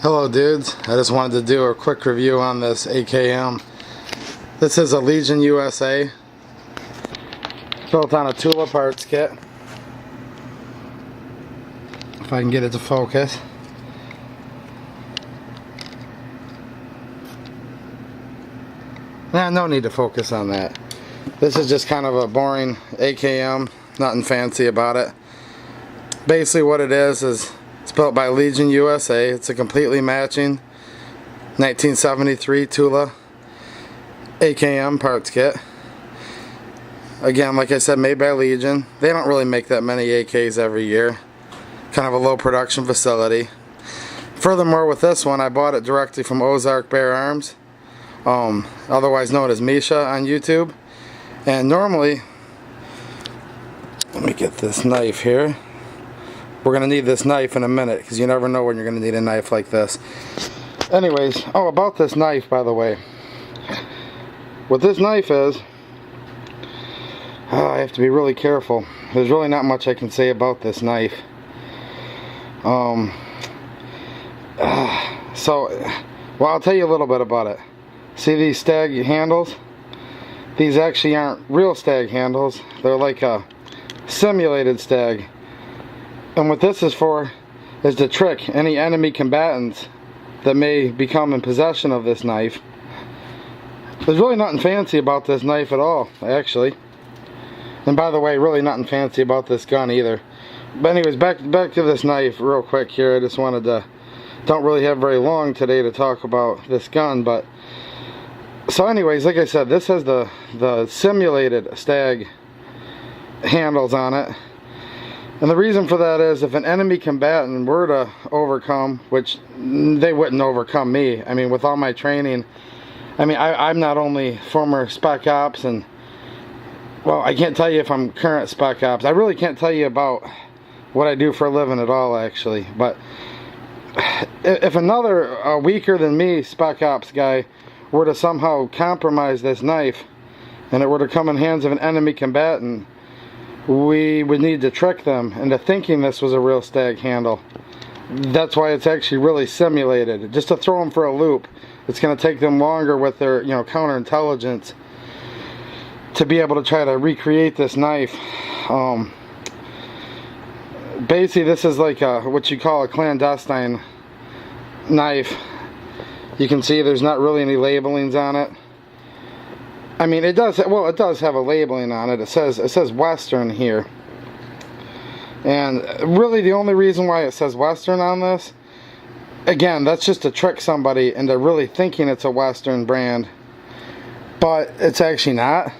Hello dudes, I just wanted to do a quick review on this AKM. This is a Legion USA, built on a Tula parts kit. If I can get it to focus. Nah, no need to focus on that. This is just kind of a boring AKM, nothing fancy about it. Basically what it is it's built by Legion USA. It's a completely matching 1973 Tula AKM parts kit. Again, like I said, made by Legion. They don't really make that many AKs every year. Kind of a low production facility. Furthermore, with this one, I bought it directly from Ozark Bear Arms, otherwise known as Misha on YouTube. And normally, let me get this knife here. We're going to need this knife in a minute, because you never know when you're going to need a knife like this. Anyways, about this knife, by the way. What this knife is, I have to be really careful. There's really not much I can say about this knife. Well, I'll tell you a little bit about it. See these stag handles? These actually aren't real stag handles. They're like a simulated stag. And what this is for is to trick any enemy combatants that may become in possession of this knife. There's really nothing fancy about this knife at all, actually. And by the way, really nothing fancy about this gun either. But anyways, back to this knife real quick here. I just wanted to, don't really have very long today to talk about this gun, but so anyways, like I said, this has the simulated stag handles on it. And the reason for that is if an enemy combatant were to overcome, which they wouldn't overcome me. I mean, with all my training, I mean, I'm not only former Spec Ops and, well, I can't tell you if I'm current Spec Ops. I really can't tell you about what I do for a living at all, actually. But if another weaker than me Spec Ops guy were to somehow compromise this knife and it were to come in hands of an enemy combatant, we would need to trick them into thinking this was a real stag handle. That's why it's actually really simulated, just to throw them for a loop. It's going to take them longer with their, counterintelligence to be able to try to recreate this knife. Basically, this is like what you call a clandestine knife. You can see there's not really any labelings on it. I mean, it does. Well, it does have a labeling on it. It says Western here, and really the only reason why it says Western on this, again, that's just to trick somebody into really thinking it's a Western brand, but it's actually not.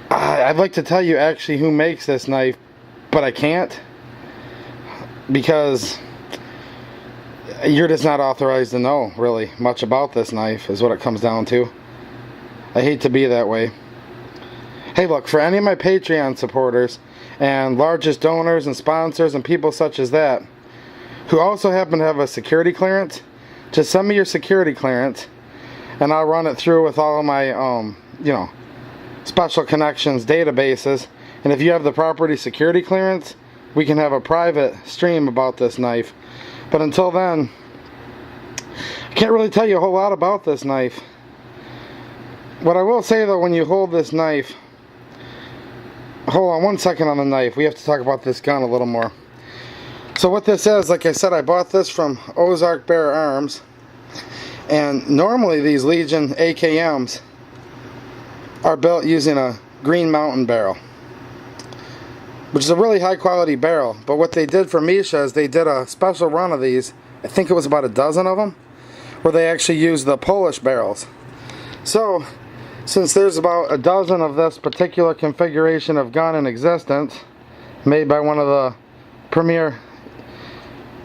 I'd like to tell you actually who makes this knife, but I can't, because you're just not authorized to know really much about this knife, is what it comes down to. I hate to be that way. Hey, look, for any of my Patreon supporters and largest donors and sponsors and people such as that who also happen to have a security clearance, just send me your security clearance and I'll run it through with all of my special connections databases, and if you have the property security clearance, we can have a private stream about this knife. But until then, I can't really tell you a whole lot about this knife. What I will say though, when you hold this knife, hold on one second on the knife, we have to talk about this gun a little more. So what this is, like I said, I bought this from Ozark Bear Arms, and normally these Legion AKMs are built using a Green Mountain barrel, which is a really high quality barrel. But what they did for Misha is they did a special run of these, I think it was about a dozen of them, where they actually used the Polish barrels. So since there's about a dozen of this particular configuration of gun in existence, made by one of the premier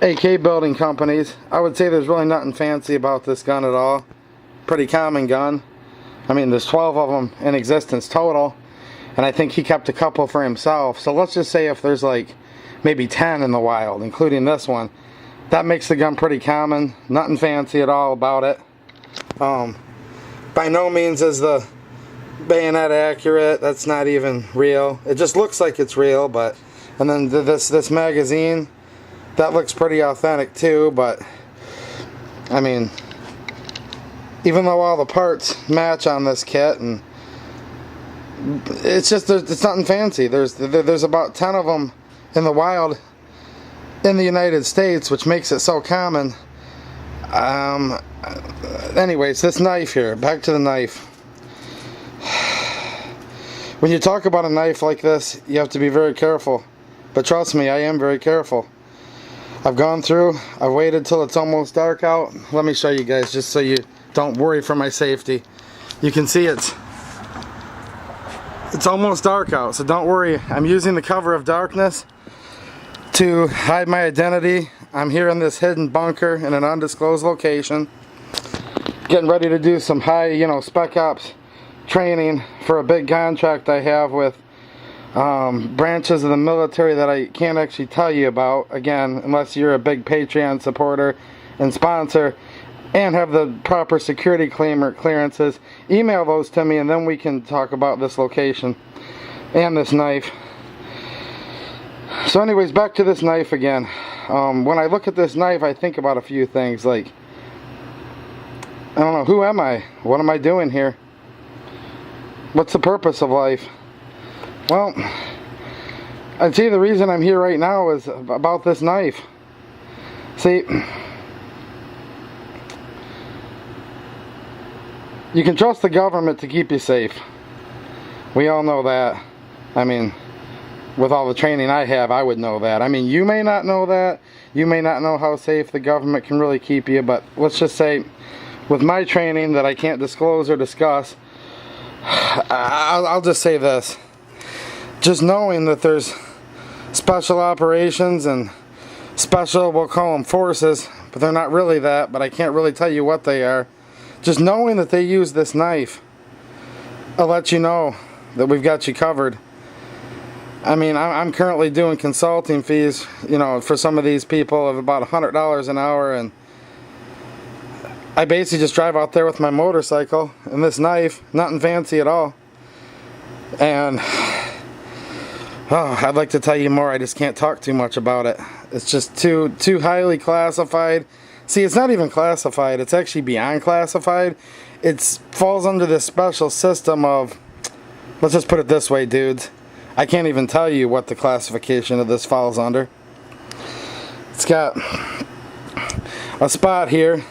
AK building companies, I would say there's really nothing fancy about this gun at all. Pretty common gun. I mean, there's 12 of them in existence total, and I think he kept a couple for himself. So let's just say if there's like maybe 10 in the wild, including this one, that makes the gun pretty common. Nothing fancy at all about it. By no means is the bayonet accurate. That's not even real. It just looks like it's real, but and then this magazine, That looks pretty authentic too, but I mean, even though all the parts match on this kit, and it's just, it's nothing fancy. There's about 10 of them in the wild in the United States, which makes it so common. Anyways, this knife here, back to the knife. When you talk about a knife like this, you have to be very careful. But trust me, I am very careful. I've gone through, I've waited till it's almost dark out. Let me show you guys, just so you don't worry for my safety. You can see it's almost dark out, so don't worry. I'm using the cover of darkness to hide my identity. I'm here in this hidden bunker in an undisclosed location, getting ready to do some high, spec ops training for a big contract I have with branches of the military that I can't actually tell you about, again, unless you're a big Patreon supporter and sponsor and have the proper security clearances. Email those to me and then we can talk about this location and this knife. So anyways, back to this knife again. When I look at this knife, I think about a few things, like, I don't know, who am I? What am I doing here? What's the purpose of life? Well, I'd say the reason I'm here right now is about this knife. See, you can trust the government to keep you safe. We all know that. I mean, with all the training I have, I would know that. I mean, you may not know that. You may not know how safe the government can really keep you, but let's just say, with my training that I can't disclose or discuss, I'll just say this. Just knowing that there's special operations and special, we'll call them forces, but they're not really that, but I can't really tell you what they are. Just knowing that they use this knife, I'll let you know that we've got you covered. I mean, I'm currently doing consulting fees, for some of these people of about $100 an hour, and I basically just drive out there with my motorcycle and this knife, nothing fancy at all. And I'd like to tell you more, I just can't talk too much about it. It's just too highly classified. See, it's not even classified, it's actually beyond classified. It falls under this special system of, let's just put it this way, dudes. I can't even tell you what the classification of this falls under. It's got a spot here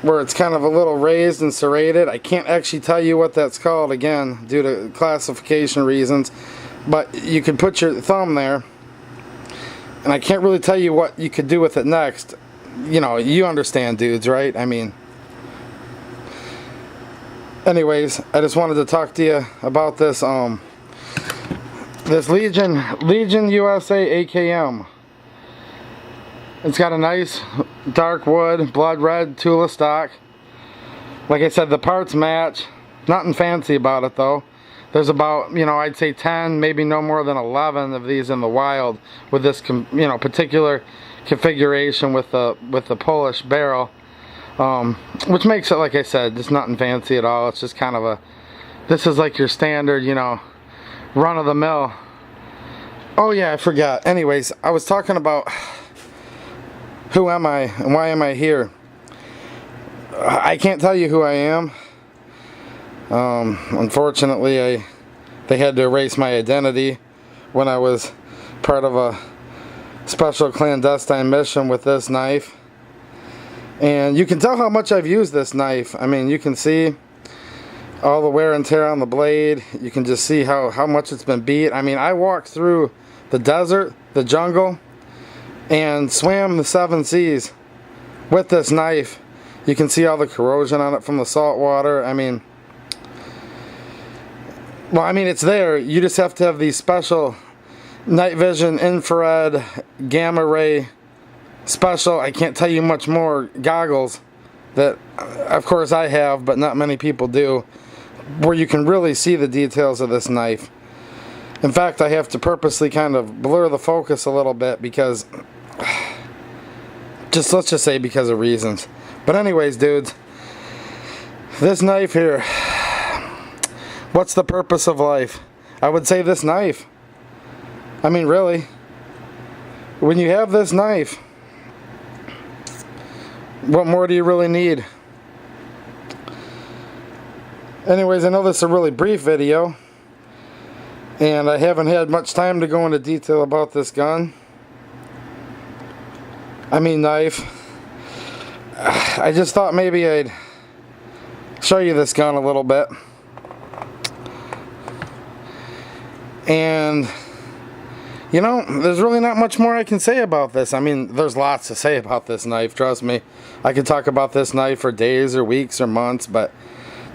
where it's kind of a little raised and serrated. I can't actually tell you what that's called, again, due to classification reasons, but you could put your thumb there, and I can't really tell you what you could do with it next. You understand, dudes, right? I mean, anyways, I just wanted to talk to you about this this Legion USA AKM. It's got a nice dark wood, blood red Tula stock. Like I said, the parts match. Nothing fancy about it though. There's about, I'd say 10, maybe no more than 11 of these in the wild with this, particular configuration with the Polish barrel, which makes it, like I said, just nothing fancy at all. It's just kind of this is like your standard, run of the mill. Oh yeah, I forgot. Anyways, I was talking about who am I and why am I here? I can't tell you who I am. Unfortunately, they had to erase my identity when I was part of a special clandestine mission with this knife. And you can tell how much I've used this knife. I mean, you can see all the wear and tear on the blade. You can just see how much it's been beat. I mean, I walked through the desert, the jungle, and swam the 7 seas with this knife. You can see all the corrosion on it from the salt water. I mean, it's there. You just have to have these special night vision, infrared, gamma ray, special, I can't tell you much more, goggles that, of course, I have, but not many people do, where you can really see the details of this knife. In fact, I have to purposely kind of blur the focus a little bit because, let's just say because of reasons. But anyways, dudes, this knife here, what's the purpose of life? I would say this knife. I mean, really. when you have this knife, what more do you really need? Anyways, I know this is a really brief video, and I haven't had much time to go into detail about this gun. I mean knife. I just thought maybe I'd show you this gun a little bit. And you know, there's really not much more I can say about this. I mean, there's lots to say about this knife, trust me. I could talk about this knife for days or weeks or months, but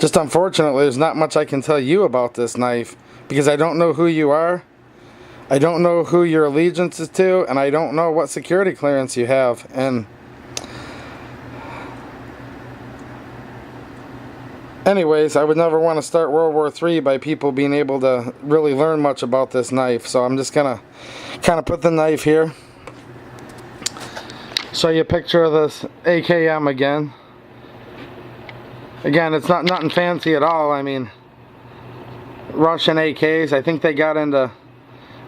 just unfortunately, there's not much I can tell you about this knife because I don't know who you are, I don't know who your allegiance is to, and I don't know what security clearance you have. And anyways, I would never want to start World War III by people being able to really learn much about this knife. So I'm just gonna kind of put the knife here, show you a picture of this AKM again. Again, it's not nothing fancy at all. I mean, Russian AKs, I think they got into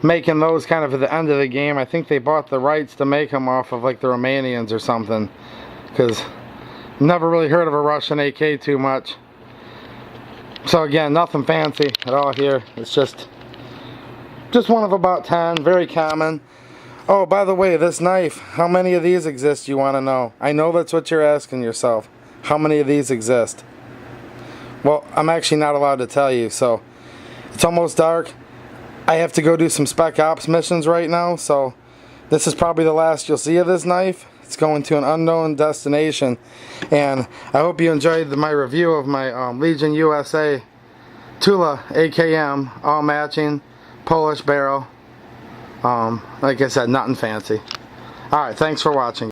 making those kind of at the end of the game. I think they bought the rights to make them off of like the Romanians or something, because never really heard of a Russian AK too much. So again, nothing fancy at all here. It's just one of about 10, very common. Oh, by the way, this knife, how many of these exist, you want to know? I know that's what you're asking yourself. How many of these exist? Well, I'm actually not allowed to tell you, so it's almost dark. I have to go do some spec ops missions right now, so this is probably the last you'll see of this knife. It's going to an unknown destination, and I hope you enjoyed my review of my Legion USA Tula AKM, all matching, Polish barrel. Like I said, nothing fancy. Alright, thanks for watching.